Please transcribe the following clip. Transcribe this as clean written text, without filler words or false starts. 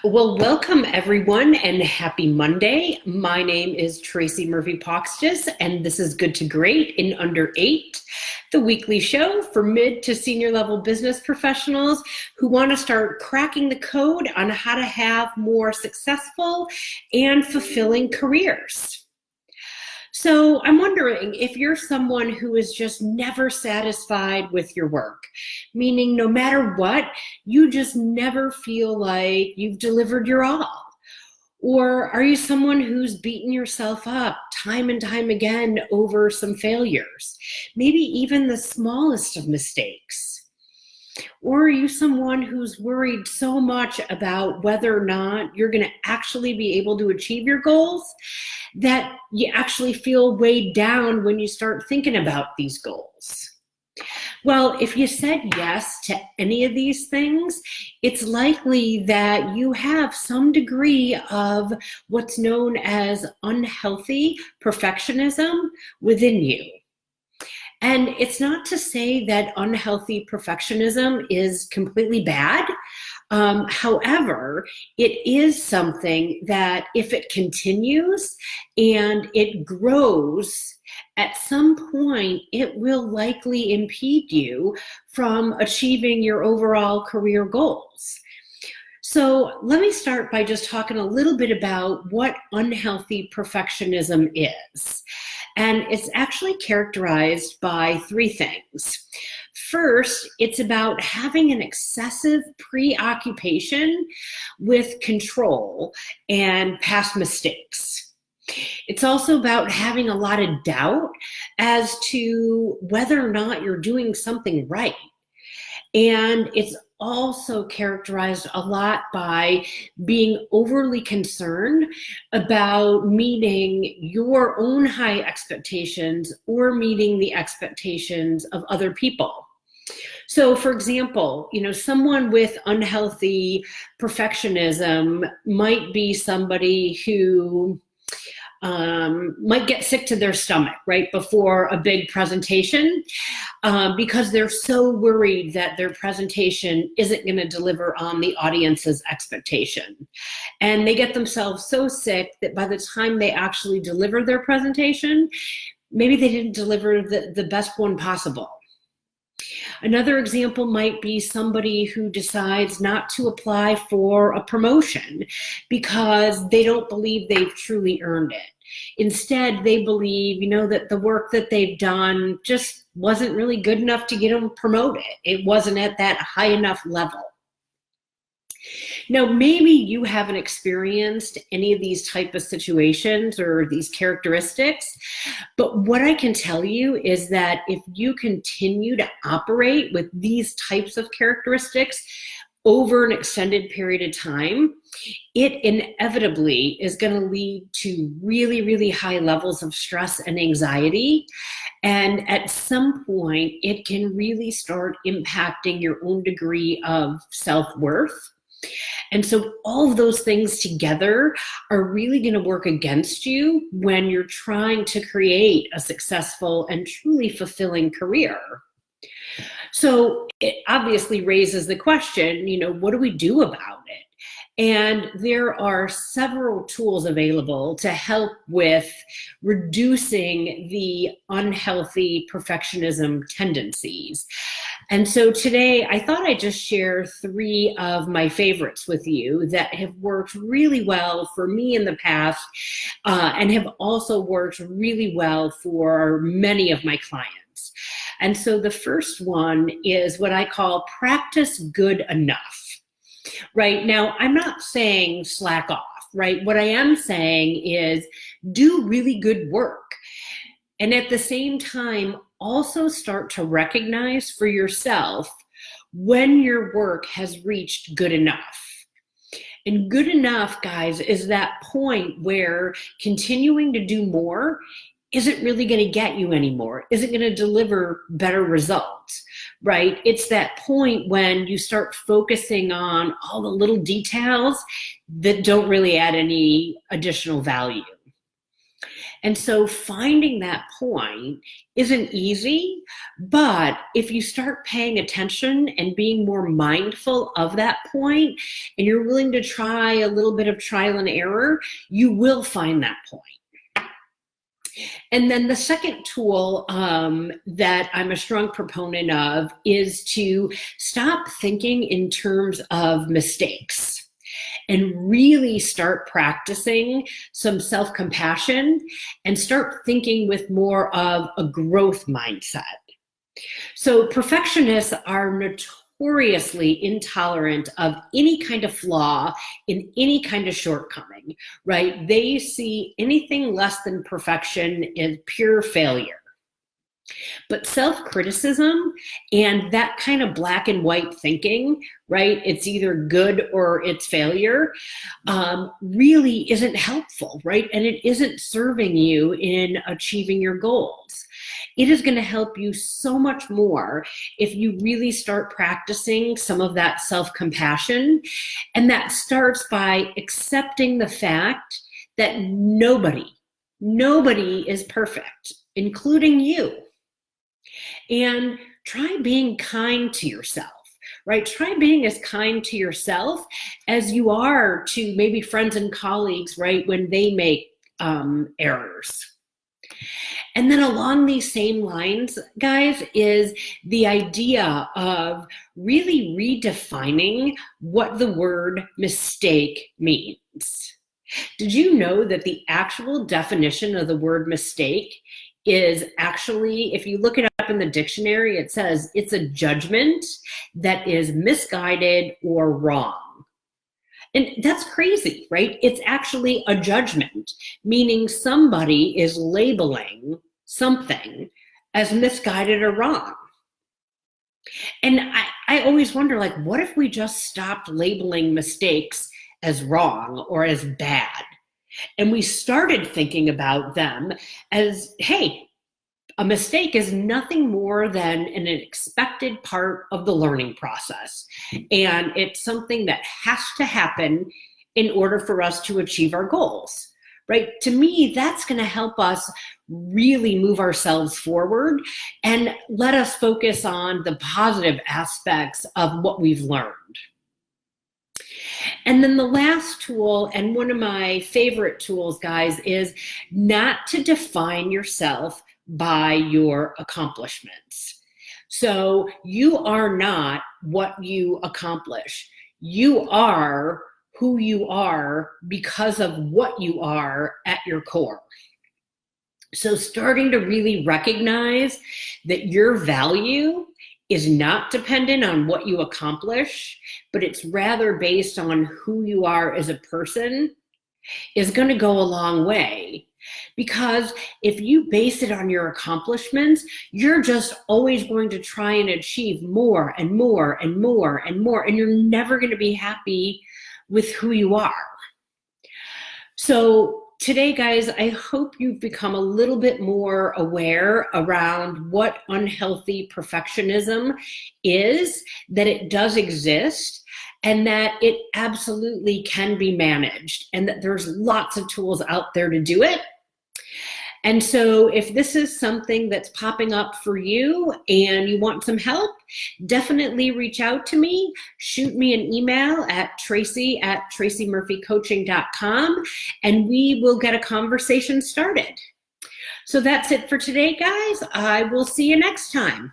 Well, welcome everyone and happy Monday. My name is Tracy Murphy-Poxtis and this is Good to Great in Under 8, the weekly show for mid to senior level business professionals who want to start cracking the code on how to have more successful and fulfilling careers. So I'm wondering if you're someone who is just never satisfied with your work, meaning no matter what, you just never feel like you've delivered your all. Or are you someone who's beaten yourself up time and time again over some failures, maybe even the smallest of mistakes? Or are you someone who's worried so much about whether or not you're going to actually be able to achieve your goals that you actually feel weighed down when you start thinking about these goals? Well, if you said yes to any of these things, it's likely that you have some degree of what's known as unhealthy perfectionism within you. And it's not to say that unhealthy perfectionism is completely bad. However, it is something that if it continues and it grows, at some point, it will likely impede you from achieving your overall career goals. So let me start by just talking a little bit about what unhealthy perfectionism is. And it's actually characterized by three things. First, it's about having an excessive preoccupation with control and past mistakes. It's also about having a lot of doubt as to whether or not you're doing something right. And it's also characterized a lot by being overly concerned about meeting your own high expectations or meeting the expectations of other people. So for example, someone with unhealthy perfectionism might be somebody who might get sick to their stomach right before a big presentation because they're so worried that their presentation isn't going to deliver on the audience's expectation. And they get themselves so sick that by the time they actually deliver their presentation, maybe they didn't deliver the best one possible. Another example might be somebody who decides not to apply for a promotion because they don't believe they've truly earned it. Instead, they believe, that the work that they've done just wasn't really good enough to get them promoted. It wasn't at that high enough level. Now, maybe you haven't experienced any of these type of situations or these characteristics, but what I can tell you is that if you continue to operate with these types of characteristics over an extended period of time, it inevitably is going to lead to really, really high levels of stress and anxiety. And at some point, it can really start impacting your own degree of self-worth. And so all of those things together are really going to work against you when you're trying to create a successful and truly fulfilling career. So it obviously raises the question, what do we do about it? And there are several tools available to help with reducing the unhealthy perfectionism tendencies. And so today I thought I'd just share three of my favorites with you that have worked really well for me in the past and have also worked really well for many of my clients. And so the first one is what I call practice good enough. Right now, I'm not saying slack off, right? What I am saying is do really good work. And at the same time, also start to recognize for yourself when your work has reached good enough. And good enough, guys, is that point where continuing to do more isn't really going to get you anymore, isn't going to deliver better results, right? It's that point when you start focusing on all the little details that don't really add any additional value. And so finding that point isn't easy, but if you start paying attention and being more mindful of that point, and you're willing to try a little bit of trial and error, you will find that point. And then the second tool that I'm a strong proponent of is to stop thinking in terms of mistakes and really start practicing some self-compassion and start thinking with more of a growth mindset. So perfectionists are notoriously intolerant of any kind of flaw in any kind of shortcoming, right? They see anything less than perfection as pure failure. But self-criticism and that kind of black and white thinking, right? It's either good or it's failure, really isn't helpful, right? And it isn't serving you in achieving your goals. It is going to help you so much more if you really start practicing some of that self-compassion. And that starts by accepting the fact that nobody is perfect, including you. And try being kind to yourself, right? Try being as kind to yourself as you are to maybe friends and colleagues, right, when they make errors. And then along these same lines, guys, is the idea of really redefining what the word mistake means. Did you know that the actual definition of the word mistake is actually, if you look it up in the dictionary, it says it's a judgment that is misguided or wrong. And that's crazy, right? It's actually a judgment, meaning somebody is labeling something as misguided or wrong. And I always wonder, like, what if we just stopped labeling mistakes as wrong or as bad? And we started thinking about them as, hey, a mistake is nothing more than an expected part of the learning process. And it's something that has to happen in order for us to achieve our goals, right? To me, that's going to help us really move ourselves forward and let us focus on the positive aspects of what we've learned. And then the last tool, and one of my favorite tools, guys, is not to define yourself by your accomplishments. So you are not what you accomplish. You are who you are because of what you are at your core. So starting to really recognize that your value is not dependent on what you accomplish, but it's rather based on who you are as a person is going to go a long way. Because if you base it on your accomplishments, you're just always going to try and achieve more and more and more and more, and you're never going to be happy with who you are. So today, guys, I hope you've become a little bit more aware around what unhealthy perfectionism is, that it does exist, and that it absolutely can be managed, and that there's lots of tools out there to do it. And so if this is something that's popping up for you and you want some help, definitely reach out to me. Shoot me an email at tracy@tracymurphycoaching.com, and we will get a conversation started. So that's it for today, guys. I will see you next time.